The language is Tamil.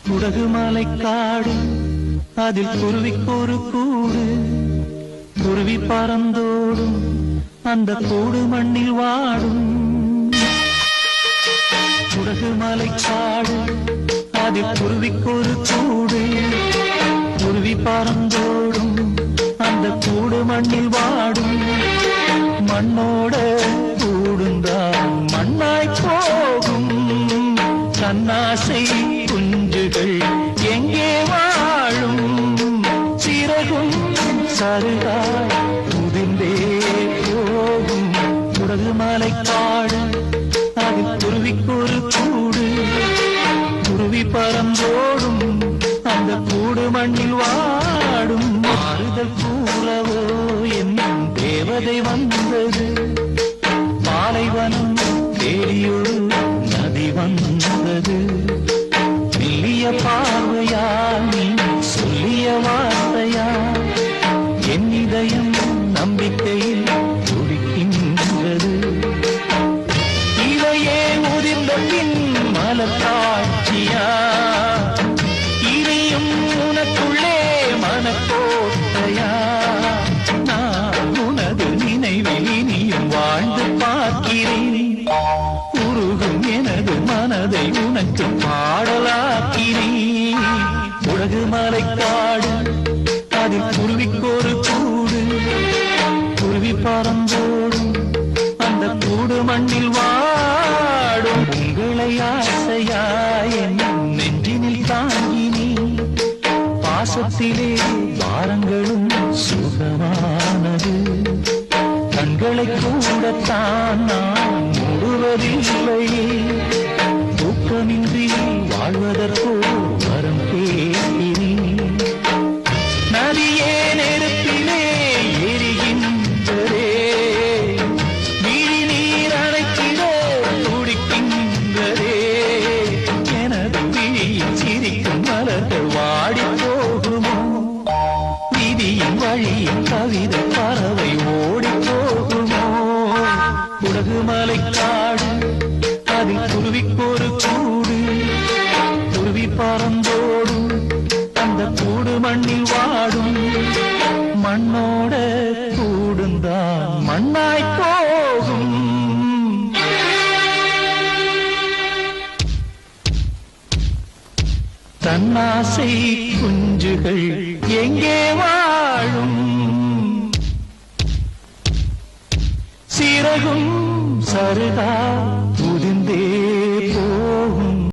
குடகுமலை காடு அதில் குருவிக்கொரு கூடு குருவி பறந்தோடும் அந்த கூடு மண்ணில் வாடும் குடகுமலை காடு அதில் குருவிக்கொரு கூடு குருவி பறந்தோடும் அந்த கூடு மண்ணில் வாடும் மண்ணோட கூடுந்தான் மண்ணாய் போகும் கண்ணாசை குஞ்சுகள் எங்கே வாழும் சிறகும் சருகாய் முதிர்ந்தே போகும் குடகுமலை காடு அதில் குருவிக்கொரு கூடு குருவி பறந்தோடும் அந்த கூடு மண்ணில் வாடும் ஆறுதல் கூறவோ என்னும் தேவதை வந்தது பாலைவனம் தேடியொரு நதி வந்தது மெல்லிய பார்வையால் நீ சொல்லிய வார்த்தையா என் இதயம் நம்பிக்கையில் துடிக்கின்றது இவையே முதிர்ந்த பின் மலர்காட்சியா இனியும் உனக்குள்ளே மனக்கோட்டையா நான் உனது நினைவில் இனியும் வாழ்ந்து பார்க்கிறேன் உருகும் எனது மனதை உனக்கு பாடலாக்கிறேன் குடகுமலை காடு அதில் குருவிக்கொரு கூடு குருவி பறந்தோடும் அந்த கூடு மண்ணில் வாடும் உங்களை ஆசையாய் என் நெஞ்சினில் தாங்கினே பாசத்திலே வாரங்களும் சுகமானது கண்களை கூடத்தான் நான் மூடுவதில்லையே தூக்கமின்றி வாழ்வதற்கோ வரம் கேட்கிறேன் நதியே நெருப்பிலே எரிகின்றதே விழி நீர் அணைக்கிட துடிக்கின்றதே எனது விழியில் சிரிக்கும் மலர்கள் வாடி போகுமோ விதியின் வழியின் கவிதை பறவை ஓடி போகுமோ குடகுமலை காடு அதில் குருவிக்கொரு கூடு குருவி பறந்தோடும் அந்த கூடு மண்ணில் வாடும் மண்ணோட கூடுந்தான் மண்ணாய் போகும் தன்னாசை குஞ்சுகள் எங்கே வாழும் சிறகும் சருகா